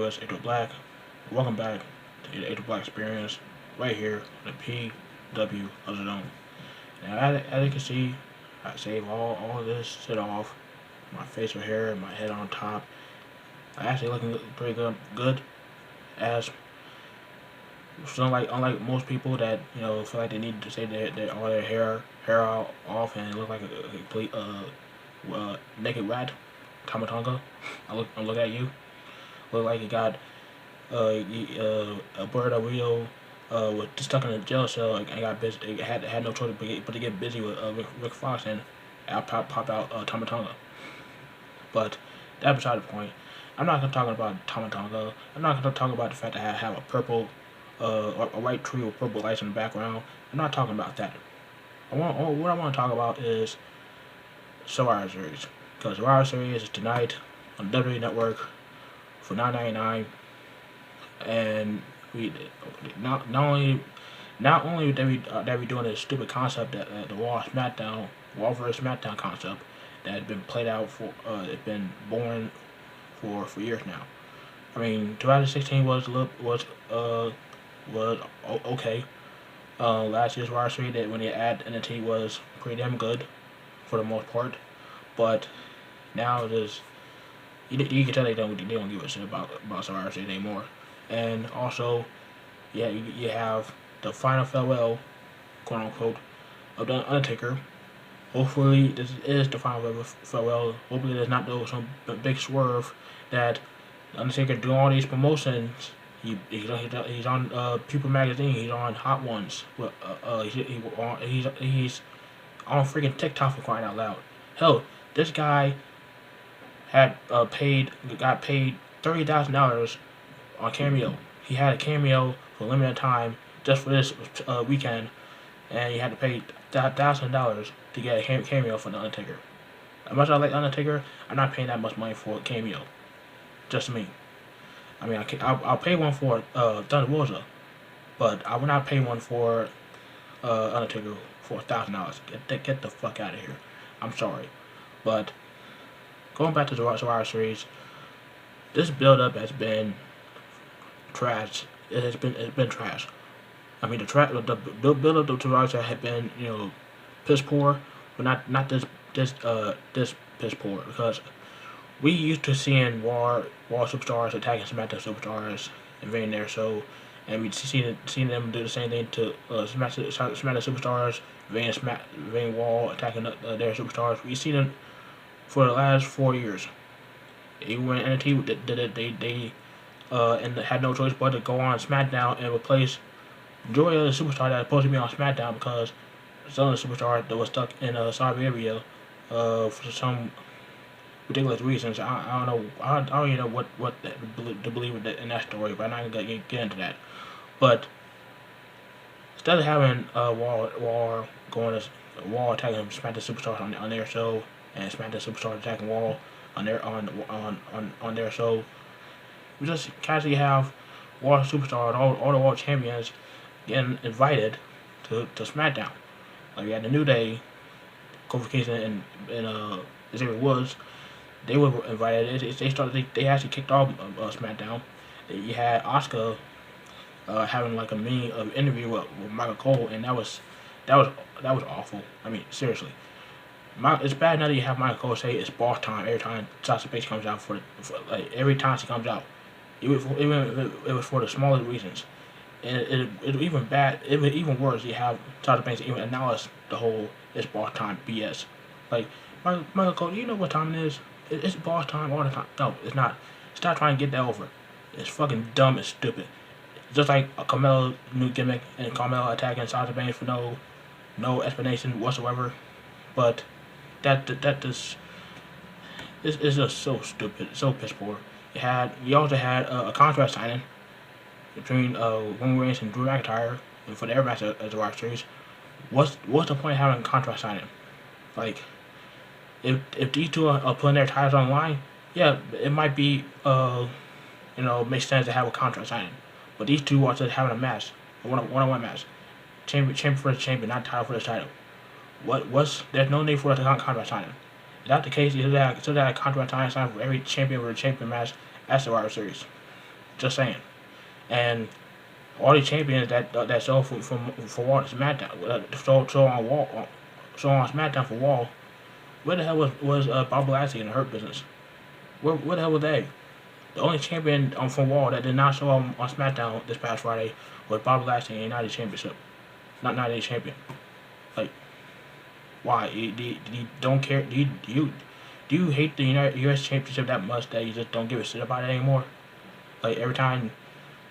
viewers, April Black. Welcome back to the April Black Experience, right here on the PW of the Zone. Now, as you can see, I save all of this shit off. My facial hair, my head on top. I actually looking pretty good. As so unlike most people that feel like they need to save all their hair off and look like a complete naked rat, Tamatonga. I look at you. Look like you got a bird of Rio was stuck in a jail cell and got busy. Had no choice but to get busy with Rick Fox and pop out Tamatonga. But that's beside the point. I'm not gonna talk about Tamatonga. I'm not gonna talk about the fact that I have a purple, a white tree with purple lights in the background. I'm not talking about that. What I want to talk about is Survivor Series, because Survivor Series is tonight on WWE Network for $9.99, and we not only that we doing this stupid concept that the Raw vs SmackDown concept that has been played out for it's been born for years now. I mean, 2016 was okay. Last year's Raw Series that when they add NXT was pretty damn good for the most part, but now it is. You can tell they don't give a shit about Survivor Series anymore. And also, yeah, you have the final farewell, quote unquote, of the Undertaker. Hopefully, this is the final farewell. Hopefully, there's not some big swerve that the Undertaker doing all these promotions. He's on People Magazine. He's on Hot Ones. He's on freaking TikTok for crying out loud. Hell, this guy got paid $30,000 on Cameo. He had a cameo for a limited time just for this weekend, and he had to pay $1,000 to get a cameo for the Undertaker. As much as I like Undertaker, I'm not paying that much money for a cameo. Just me. I mean, I'll pay one for Thunder Rosa, but I will not pay one for Undertaker for $1,000. Get the fuck out of here. I'm sorry, but going back to the Survivor Series, this build-up has been trash. It's been trash. I mean, the build-up to Survivor Series had been piss poor, but not this piss poor, because we used to seeing Raw superstars attacking SmackDown superstars, invading their show, and we seen them do the same thing to SmackDown superstars, invading Raw, attacking their superstars. We seen them for the last 4 years. Even when NXT did it, they and had no choice but to go on SmackDown and replace majority of the superstars that are supposed to be on SmackDown, because some of the superstars that was stuck in Saudi Arabia for some ridiculous reasons. I don't know. I don't even know what to believe in that story, but I'm not gonna get into that. But instead of having Raw going to Raw attacking SmackDown superstars on their show, and SmackDown superstars attacking Raw on their show, we just casually have Raw superstars, all the World Champions, getting invited to SmackDown. Like we had the New Day, Kofi Kingston and Xavier Woods. They were invited. They actually kicked off SmackDown. You had Asuka having like a mini interview with Michael Cole, and that was awful. I mean, seriously. It's bad now that you have Michael Cole say it's boss time every time Sasha Banks comes out for like every time she comes out. It was for the smallest reasons, and it even bad. It was even worse. You have Sasha Banks even acknowledge the whole it's boss time BS. Like Michael Cole, you know what time it is? It's boss time all the time. No, it's not. Stop trying to get that over. It's fucking dumb and stupid. Just like a Carmelo new gimmick and Carmelo attacking Sasha Banks for no explanation whatsoever. But that is just so stupid, so piss poor. You also had a contract signing between Roman Reigns and Drew McIntyre for the Air Match of the Raw Series. What's the point of having a contract signing? Like, if these two are putting their titles on the line, yeah, it might be makes sense to have a contract signing. But these two are just having a match, a one-on-one match, champion for the champion, not title for the title. There's no need for a contract signing. If that's the case, you should have a contract signing for every champion for the champion match at Survivor Series. Just saying. And all the champions that show for Raw to SmackDown, show on SmackDown for Raw. Where the hell was Bob Lashley in the Hurt Business? Where the hell was they? The only champion from Raw that did not show up on SmackDown this past Friday was Bob Lashley in the United Championship, not United Champion. Like, why? You don't care? Do you hate the U.S. Championship that much that you just don't give a shit about it anymore? Like every time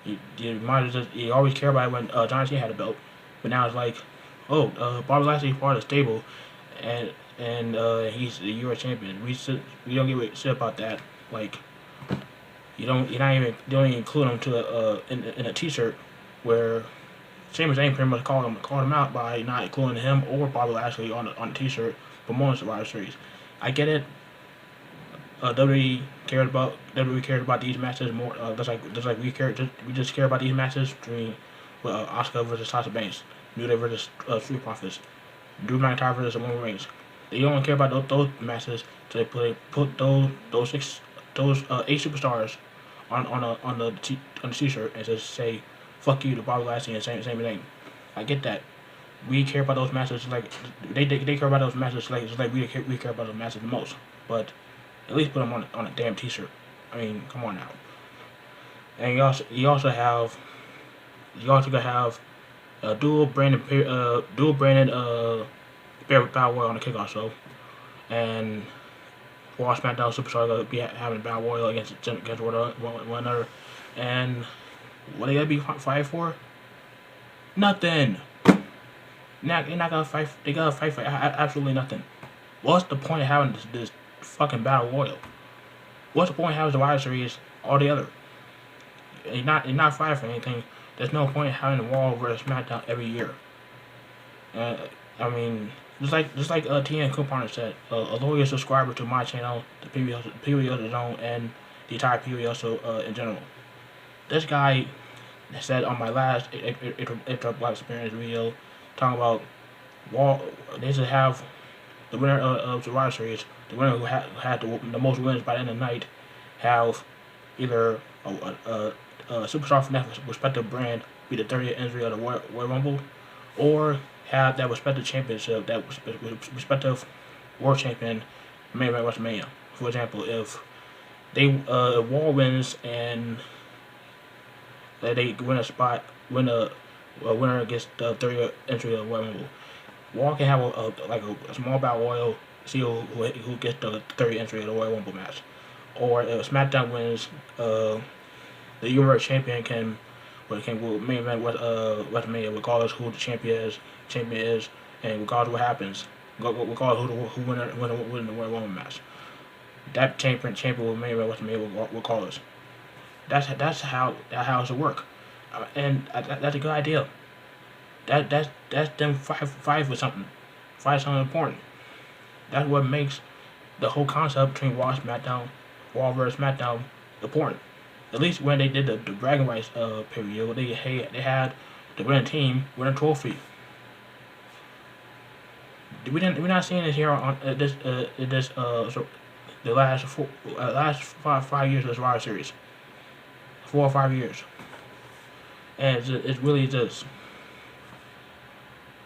you might as you always care about it when John Cena had a belt, but now it's like, oh, Bobby Lashley is part of the stable, and he's the U.S. champion. We don't give a shit about that. Like, you don't even include him to in a T-shirt where Sami Zayn pretty much called him out by not including him or Bobby Lashley on a T-shirt for more Survivor Series. I get it. WWE cared about these matches more. Just like we just care about these matches between Asuka versus Sasha Banks, New Day versus Street Profits, Drew McIntyre versus Roman Reigns. They don't care about those matches, so they put those 8 superstars on the T-shirt and just say fuck you to Bobby Lashley and same thing. I get that. We care about those matches like they care about those matches just like we care about those matches the most, but at least put them on a damn T-shirt. I mean, come on now. And you also gotta have a dual branded Battle Royal on the kickoff show, and Raw SmackDown Superstar gonna be having a Battle Royal against one another. And what they gonna be fighting for? Nothing. They're not gonna fight. They gotta fight for absolutely nothing. What's the point of having this fucking Battle Royal? What's the point of having the Survivor Series altogether? You're not fighting for anything. There's no point in having the Raw versus SmackDown every year. I mean, just like TN Couponer said, a loyal subscriber to my channel, the PPV Zone, and the entire PPV show in general. This guy said on my last Extra Black Experience video, talking about Raw, they should have the winner of Survivor Series, the winner who had the most wins by the end of the night, have either a superstar from that respective brand be the 30th entry of the Royal Rumble, or have that respective championship, that respective world champion, main event WrestleMania. For example, if Raw wins and they win a winner against the 30th entry of the Royal Rumble, Raw can have a small battle royal, see who gets the 30th entry of the Royal Rumble match. Or if SmackDown wins, the Universal Champion can main event WrestleMania, regardless who the champion is, and regardless what happens, regardless who win the Royal Rumble match. That champion will main event WrestleMania regardless. That's how it should work, and that's a good idea. That's them fight for something, fight something important. That's what makes the whole concept between Raw versus SmackDown important. At least when they did the bragging rights pay-per-view, they had the winning team win a trophy. We're not seeing this here on the last 5 years of the Survivor Series, 4 or 5 years, and it's really just.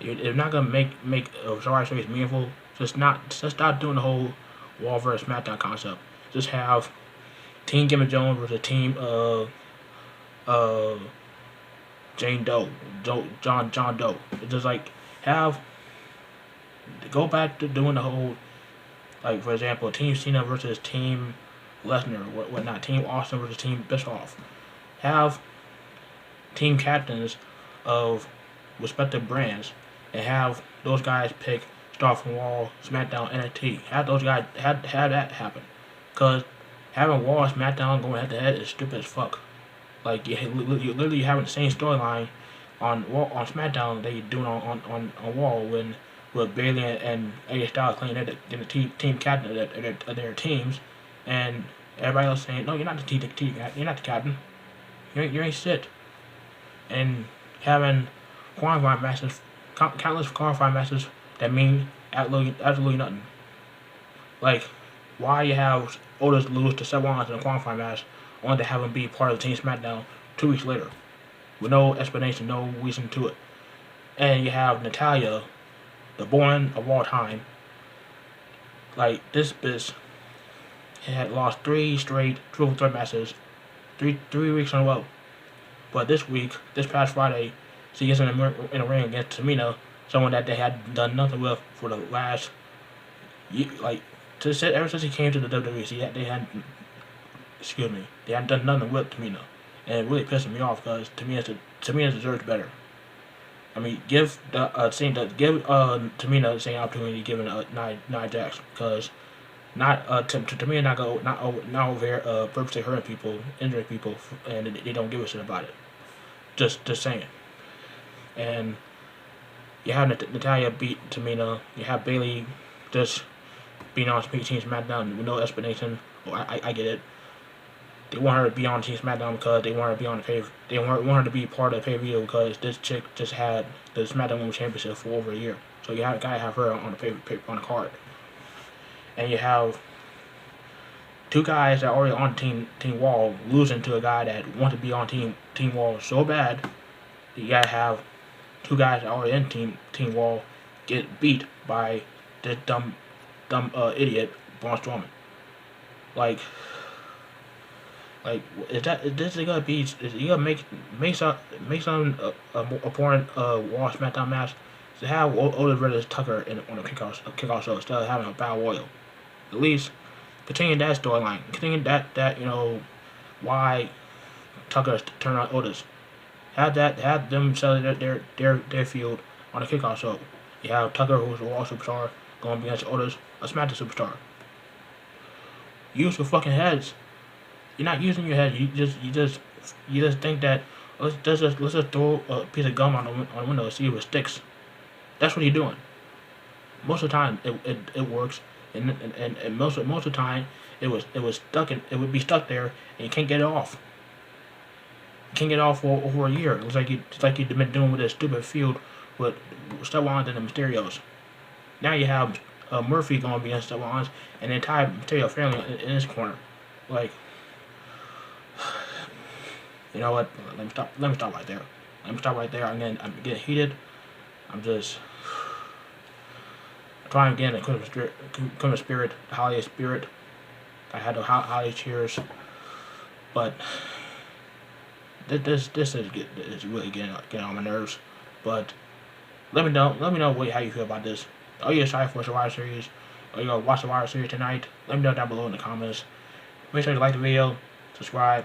If not gonna make a Survivor Series meaningful, just stop doing the whole Raw vs SmackDown concept. Just have Team Jimmy Jones versus Team Jane Doe, John Doe. It's just like go back to doing the whole, like, for example, Team Cena versus Team Lesnar, whatnot, Team Austin versus Team Bischoff. Have team captains of respective brands, and have those guys pick star from Raw, SmackDown, NXT. Have those guys have that happen, because having Raw and SmackDown going head to head is stupid as fuck. Like you're literally having the same storyline on SmackDown that you're doing on Raw with Bayley and AJ Styles claiming they're the team captain of their teams, and everybody else saying, no, you're not you're not the captain. You ain't shit. And having qualifying matches, countless qualifying matches that mean absolutely nothing. Like, why you have Otis lose to Seth Rollins in a qualifying match only to have him be part of Team SmackDown 2 weeks later, with no explanation, no reason to it. And you have Natalya, the born of all time. Like, this bitch had lost 3 straight triple threat matches, three weeks in a row. But this week, this past Friday, she gets in a ring against Tamina, someone that they had done nothing with for the last, like, ever since he came to the WWE, they hadn't done nothing with Tamina, and it really pissed me off because Tamina deserves better. I mean, give Tamina the same opportunity given Nia Jax, because Tamina not over here purposely hurting people, injuring people, and they don't give a shit about it. Just saying. And you have Natalya beat Tamina. You have Bayley just being on Team SmackDown with no explanation. Well, I get it. They want her to be on Team SmackDown because they want her to be on the They want her to be part of the pay-per-view because this chick just had the SmackDown Women's Championship for over a year. So you gotta have her on on the card. And you have two guys that are already on Team Wall losing to a guy that wants to be on Team Wall so bad. You gotta have two guys that are already in Team Wall get beat by this dumb idiot Braun Strowman. Like, is this gonna be? Is he gonna make some important Raw SmackDown match to have Otis versus Tucker on a kickoff show instead of having a battle royal? At least continue that storyline. Continue that why Tucker turned on Otis. Have them sell their feud on a kickoff show. You have Tucker, who's a Raw superstar, going against Otis, a SmackDown superstar. Use your fucking heads. You're not using your head. You just think that let's just throw a piece of gum on the window and see if it sticks. That's what you're doing. Most of the time it works, and most of the time it was stuck and it would be stuck there and you can't get it off. You can't get it off for over a year. It's like you've been doing with this stupid feud with Seth Rollins and the Mysterios. Now you have Murphy going against Seth Rollins and the entire Mysterio family in his corner. Like, you know what? Let me stop right there. I'm getting heated. I'm just trying again to come to spirit, the holiday spirit. I had the holiday cheers, but this is really getting on my nerves. But let me know how you feel about this. Are you excited for Survivor Series? Are you gonna watch Survivor Series tonight? Let me know down below in the comments. Make sure you like the video, subscribe,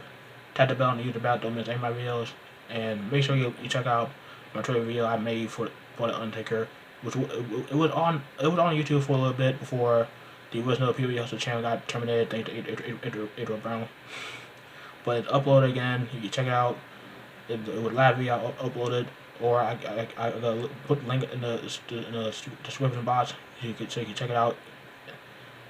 tap the bell and use the bell, don't miss any of my videos, and make sure you check out my trailer video I made for the Undertaker, which it was on YouTube for a little bit before the original PPVs channel got terminated thanks to April Brown. But it's uploaded again. You can check it out. It was live video uploaded, or I put the link in the description box so you can check it out.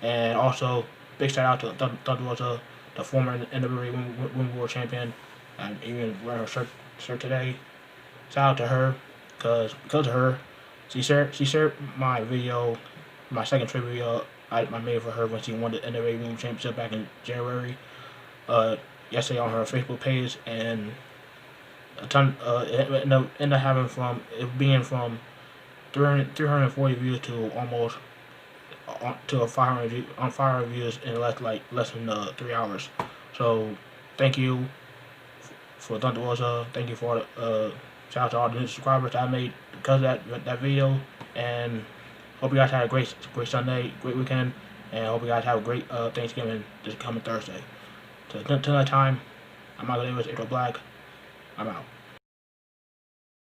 And also, big shout out to Thunder Rosa, the former NWA Women's World Champion, and even wearing her shirt today. Shout out to her, because of her, she shared my video, my second trade video I made for her when she won the NWA Women's Championship back in January. Yesterday on her Facebook page, and a ton it ended up having from 340 views to almost to 500 views in less than 3 hours. So thank you for Thunder Rosa. Thank you for shout out to all the new subscribers that I made because of that video, and hope you guys had a great Sunday, great weekend, and hope you guys have a great Thanksgiving this coming Thursday. So until that time, I'm Michael Davis, April Black. I'm out.